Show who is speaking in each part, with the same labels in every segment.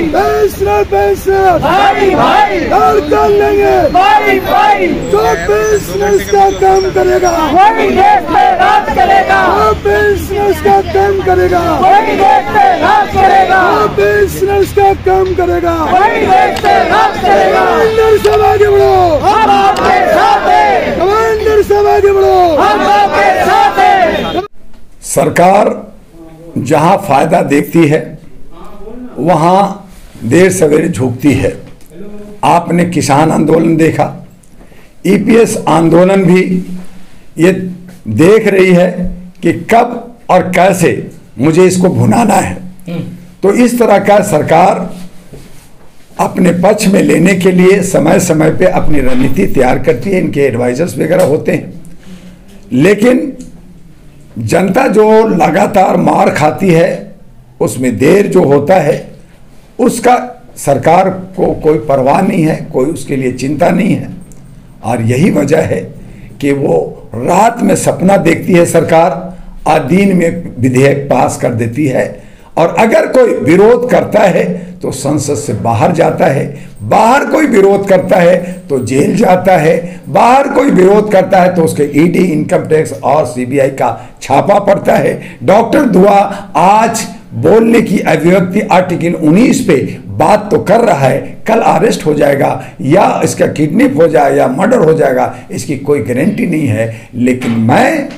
Speaker 1: Pensioner
Speaker 2: भाई भाई
Speaker 1: कर लेंगे
Speaker 2: भाई भाई।
Speaker 1: जो पेंशनर्स का काम करेगा
Speaker 2: वही देश में राज करेगा,
Speaker 1: जो पेंशनर्स का काम करेगा
Speaker 2: वही देश में राज करेगा,
Speaker 1: जो पेंशनर्स का काम करेगा
Speaker 2: वही देश में राज करेगा।
Speaker 1: कमांडर साहब आगे बढ़ो,
Speaker 2: हम आपके साथ हैं,
Speaker 1: कमांडर साहब आगे बढ़ो।
Speaker 2: हम आपके साथ हैं।
Speaker 3: सरकार जहां फायदा देखती है वहां देर सवेरे झुकती है। आपने किसान आंदोलन देखा, ईपीएस आंदोलन भी ये देख रही है कि कब और कैसे मुझे इसको भुनाना है। तो इस तरह का सरकार अपने पक्ष में लेने के लिए समय समय पे अपनी रणनीति तैयार करती है, इनके एडवाइजर्स वगैरह होते हैं। लेकिन जनता जो लगातार मार खाती है उसमें देर जो होता है उसका सरकार को कोई परवाह नहीं है, कोई उसके लिए चिंता नहीं है। और यही वजह है कि वो रात में सपना देखती है सरकार और दिन में विधेयक पास कर देती है। और अगर कोई विरोध करता है तो संसद से बाहर जाता है, बाहर कोई विरोध करता है तो जेल जाता है, बाहर कोई विरोध करता है तो उसके ईडी, इनकम टैक्स और सीबीआई का छापा पड़ता है। डॉक्टर दुआ आज बोलने की अभिव्यक्ति आर्टिकल 19 पे बात तो कर रहा है, कल अरेस्ट हो जाएगा या इसका किडनैप हो जाए या मर्डर हो जाएगा, इसकी कोई गारंटी नहीं है। लेकिन मैं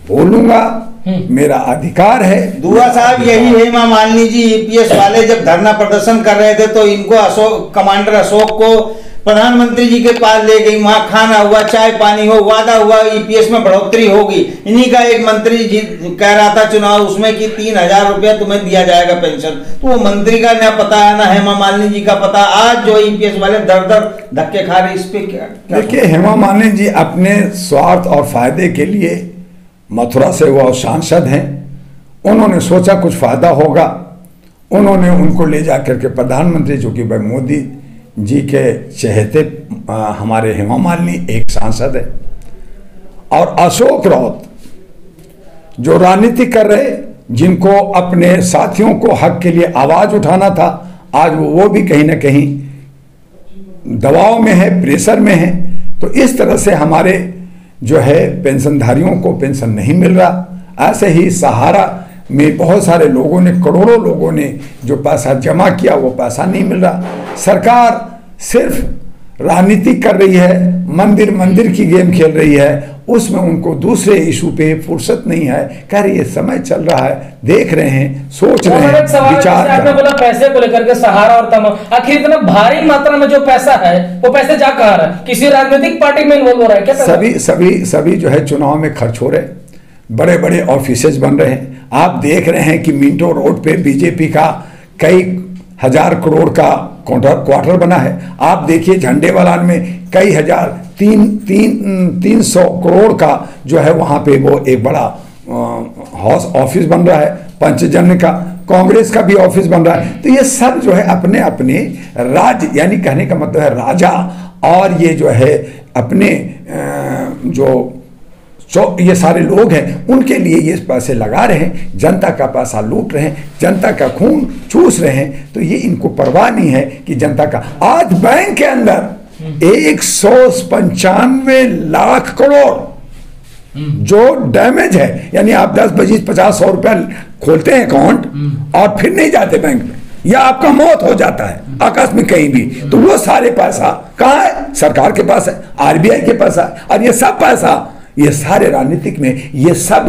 Speaker 3: बोलूंगा, मेरा अधिकार है।
Speaker 4: दुआ साहब, यही हेमा मालिनी जी ईपीएस वाले जब धरना प्रदर्शन कर रहे थे तो इनको कमांडर अशोक को प्रधानमंत्री जी के पास ले गई, वहां खाना हुआ, चाय पानी हो, वादा हुआ ईपीएस में बढ़ोतरी होगी। इन्हीं का एक मंत्री जी कह रहा था चुनाव उसमें कि 3,000 रुपया तुम्हें दिया जाएगा पेंशन। तो वो मंत्री का ना पता है ना हेमा मालिनी जी का पता। आज जो ईपीएस वाले दर दर धक्के खा रहे, इस पे क्या?
Speaker 3: देखिए, हेमा मालिनी जी अपने स्वार्थ और फायदे के लिए मथुरा से वो सांसद हैं, उन्होंने सोचा कुछ फायदा होगा, उन्होंने उनको ले जाकर के प्रधानमंत्री, जो कि भाई मोदी जी के चहेते हमारे हेमा मालिनी एक सांसद है, और अशोक राउत जो राजनीति कर रहे, जिनको अपने साथियों को हक के लिए आवाज उठाना था, आज वो भी कहीं ना कहीं दबाव में है, प्रेशर में है। तो इस तरह से हमारे जो है पेंशनधारियों को पेंशन नहीं मिल रहा। ऐसे ही सहारा में बहुत सारे लोगों ने, करोड़ों लोगों ने जो पैसा जमा किया वो पैसा नहीं मिल रहा। सरकार सिर्फ राजनीति कर रही है, मंदिर की गेम खेल रही है, उसमें उनको दूसरे इशू पे फुर्सत नहीं है। कह रही है समय चल रहा है, देख रहे हैं, सोच रहे हैं, विचार कर रहे हैं।
Speaker 5: बोला पैसे को लेकर के सहारा और तमाम, आखिर इतना भारी मात्रा में जो पैसा है वो पैसे जा कहाँ रहा है? किसी राजनीतिक पार्टी में इन्वॉल्व हो रहा है क्या?
Speaker 3: सभी जो है चुनाव में खर्च हो रहे, बड़े बड़े ऑफिसेज बन रहे हैं। आप देख रहे हैं कि मिंटो रोड पे बीजेपी का कई हजार करोड़ का क्वार्टर बना है। आप देखिए झंडेवालान में कई हजार 300 करोड़ का जो है वहां पे वो एक बड़ा हाउस ऑफिस बन रहा है। पंचजन्य का, कांग्रेस का भी ऑफिस बन रहा है। तो ये सब जो है अपने अपने राज्य, यानी कहने का मतलब है राजा, और ये जो है अपने जो ये सारे लोग हैं उनके लिए ये पैसे लगा रहे हैं, जनता का पैसा लूट रहे हैं, जनता का खून चूस रहे हैं। तो ये इनको परवाह नहीं है कि जनता का। आज बैंक के अंदर 195 लाख करोड़ जो डैमेज है, यानी आप 10, 25, 50, 100 रुपया खोलते हैं अकाउंट और फिर नहीं जाते बैंक में, या आपका मौत हो जाता है आकस्मिक कहीं भी, तो वो सारे पैसा कहाँ है? सरकार के पास है, आरबीआई के पास है। और ये सब पैसा, ये सारे राजनीतिक में, ये सब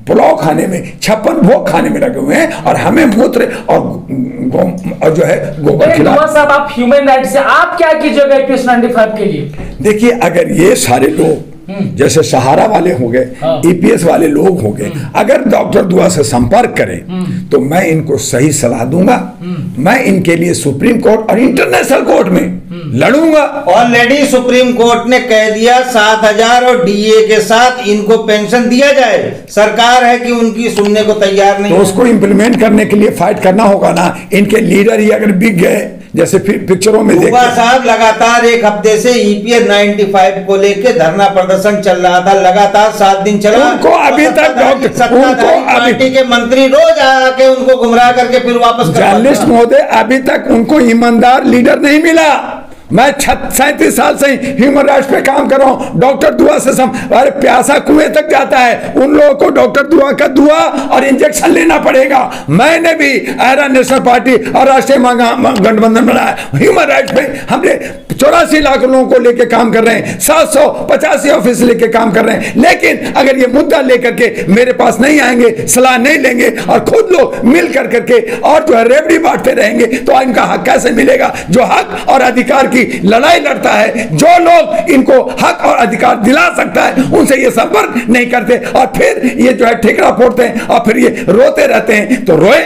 Speaker 3: पुलाव खाने में, 56 भोग खाने में लगे हुए हैं, और हमें मूत्र और जो है गोबर खिला।
Speaker 5: साहब, आप ह्यूमन राइट से आप क्या कीजिएगा ईपीएस 95 के लिए?
Speaker 3: देखिए, अगर ये सारे लोग जैसे सहारा वाले हो गए, ईपीएस वाले लोग हो गए, अगर डॉक्टर दुआ से संपर्क करें तो मैं इनको सही सलाह दूंगा। मैं इनके लिए सुप्रीम कोर्ट और इंटरनेशनल कोर्ट में लड़ूंगा।
Speaker 4: ऑलरेडी सुप्रीम कोर्ट ने कह दिया 7,000 और डीए के साथ इनको पेंशन दिया जाए। सरकार है कि उनकी सुनने को तैयार नहीं,
Speaker 3: तो उसको इंप्लीमेंट करने के लिए फाइट करना होगा ना। इनके लीडर ही अगर बिक गए जैसे पिक्चरों में
Speaker 4: दुआ साहब लगातार एक हफ्ते से ईपीएस 95 को लेके धरना प्रदर्शन चल रहा था, लगातार 7 दिन चला।
Speaker 3: उनको अभी तक
Speaker 4: पार्टी के मंत्री रोज आके उनको गुमराह करके फिर वापस
Speaker 3: जर्नलिस्ट महोदय, अभी तक उनको ईमानदार लीडर नहीं मिला। मैं 37 साल से ह्यूमन राइट्स पे काम कर रहा हूं। डॉक्टर दुआ से अरे प्यासा कुएं तक जाता है, उन लोगों को डॉक्टर दुआ का दुआ और इंजेक्शन लेना पड़ेगा। मैंने भी आयरन नेशनल पार्टी और राष्ट्रीय गठबंधन बनाया। ह्यूमन राइट्स पे हमने 84 लाख लोगों को लेकर काम कर रहे हैं, 785 ऑफिस लेके काम कर रहे हैं। लेकिन अगर ये मुद्दा लेकर के मेरे पास नहीं आएंगे, सलाह नहीं लेंगे और खुद लोग मिल कर करके और जो है रेवड़ी बांटते रहेंगे तो इनका हक कैसे मिलेगा? जो हक और अधिकार की लड़ाई लड़ता है, जो लोग इनको हक और अधिकार दिला सकता है, उनसे ये संपर्क नहीं करते और फिर ये जो है ठेकरा फोड़ते हैं और फिर ये रोते रहते हैं। तो रोए,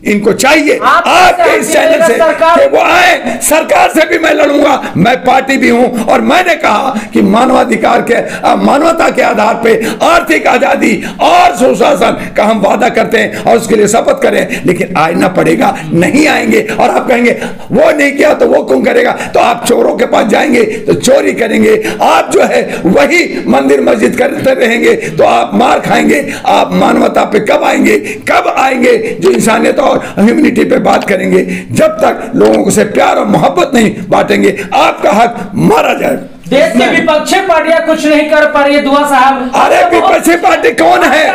Speaker 3: इनको चाहिए आपके इस चैनल से कि वो आए। सरकार से भी मैं लड़ूंगा, मैं पार्टी भी हूं और मैंने कहा कि मानवाधिकार के मानवता के आधार पे आर्थिक आजादी और सुशासन का हम वादा करते हैं और उसके लिए शपथ करें। लेकिन आना पड़ेगा, नहीं आएंगे और आप कहेंगे वो नहीं किया तो वो कौन करेगा? तो आप चोरों के पास जाएंगे तो चोरी करेंगे, आप जो है वही मंदिर मस्जिद करते रहेंगे तो आप मार खाएंगे। आप मानवता पे कब आएंगे, कब आएंगे जो इंसानियत और ह्यूमैनिटी पे बात करेंगे? जब तक लोगों से प्यार और मोहब्बत नहीं बांटेंगे, आपका हक मारा जाएगा।
Speaker 5: देश की विपक्षी पार्टियां कुछ नहीं कर पा रही है दुआ साहब।
Speaker 3: अरे विपक्षी पार्टी कौन है?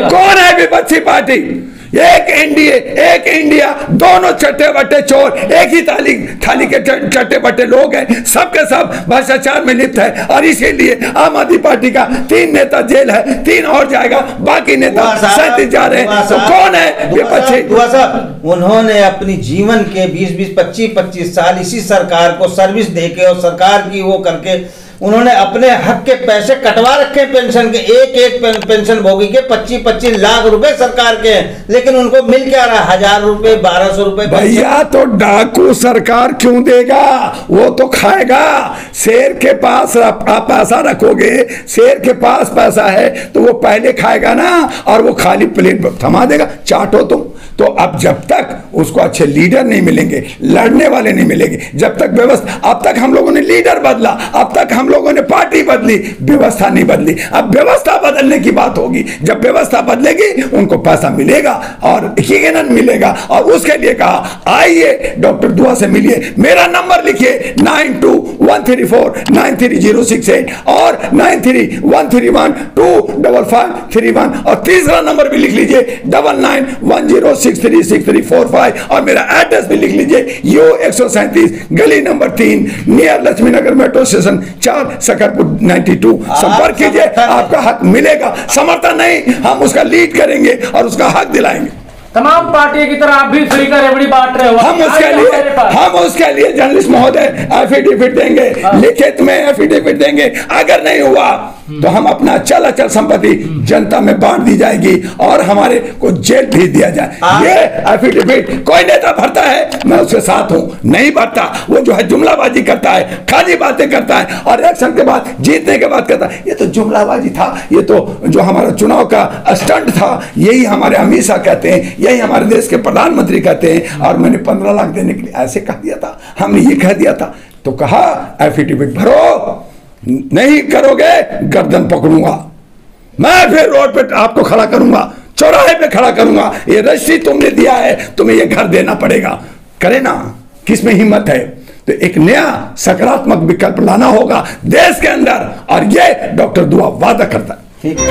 Speaker 3: कौन है विपक्षी पार्टी? एक एनडीए, एक इंडिया, दोनों चट्टे बट्टे चोर एक ही थाली के चट्टे बट्टे लोग हैं, सबके सब भ्रष्टाचार में लिप्त है। और इसीलिए आम आदमी पार्टी का 3 नेता जेल है, 3 और जाएगा, बाकी नेता 37 जा रहे हैं। तो कौन है विपक्षी?
Speaker 4: दुआ साहब, उन्होंने अपनी जीवन के 20-20, 25-25 साल इसी सरकार को सर्विस देके और सरकार की वो करके उन्होंने अपने हक के पैसे कटवा रखे पेंशन के। एक पेंशन भोगी के 25-25 लाख रुपए सरकार के हैं, लेकिन उनको मिल क्या रहा? 1000 रुपए, 1200 रुपए।
Speaker 3: भैया तो डाकू सरकार क्यों देगा? वो तो खाएगा। शेर के पास आप पैसा रखोगे, शेर के पास पैसा है तो वो पहले खाएगा ना, और वो खाली प्लेट थमा देगा, चाटो तुम। तो अब जब तक उसको अच्छे लीडर नहीं मिलेंगे, लड़ने वाले नहीं मिलेंगे, जब तक व्यवस्था, अब तक हम लोगों ने लीडर बदला, अब तक हम लोगों ने पार्टी बदली, व्यवस्था नहीं बदली। अब व्यवस्था बदलने की बात होगी। जब व्यवस्था बदलेगी उनको पैसा मिलेगा और यकीनन मिलेगा। और उसके लिए कहा आइए डॉक्टर दुआ से मिलिए। मेरा नंबर लिखिए 9213493068 और 9313125531 और तीसरा नंबर भी लिख लीजिए 9910636345 और मेरा एड्रेस भी लिख लीजिए U 137 गली नंबर 3 नियर लक्ष्मी नगर मेट्रो स्टेशन 4 सकरपुर 92। संपर्क कीजिए, आपका हक मिलेगा। समर्थन नहीं, हम उसका लीड करेंगे और उसका हक दिलाएंगे।
Speaker 5: तमाम पार्टियों की तरह आप भी फ्री का रेवड़ी बांट रहे हो।
Speaker 3: हम उसके लिए जर्नलिस्ट महोदय एफिडेविट देंगे, लिखित में एफिडेविट देंगे। अगर नहीं हुआ तो हम अपना अचल संपत्ति जनता में बांट दी जाएगी और हमारे को जेल भेज दिया जाए। ये एफिडेविट कोई नेता भरता है, मैं उसके साथ हूं। नहीं भरता, वो जो है जुमलाबाजी करता है, खाली बातें करता है और इलेक्शन के बाद, जीतने के बाद कहता है ये तो जुमलाबाजी था, ये तो जो हमारा चुनाव का स्टंट था। यही हमारे अमित शाह कहते हैं, यही हमारे देश के प्रधानमंत्री कहते हैं। और मैंने 15 लाख देने के लिए ऐसे कह दिया था, हमने ये कह दिया था। तो कहा एफिडेविट भरो, नहीं करोगे गर्दन पकड़ूंगा मैं, फिर रोड पे आपको खड़ा करूंगा, चौराहे पे खड़ा करूंगा। ये रजिस्ट्री तुमने दिया है, तुम्हें ये घर देना पड़ेगा। करे ना, किसमें हिम्मत है? तो एक नया सकारात्मक विकल्प लाना होगा देश के अंदर और ये डॉक्टर दुआ वादा करता है।
Speaker 4: ठीक है।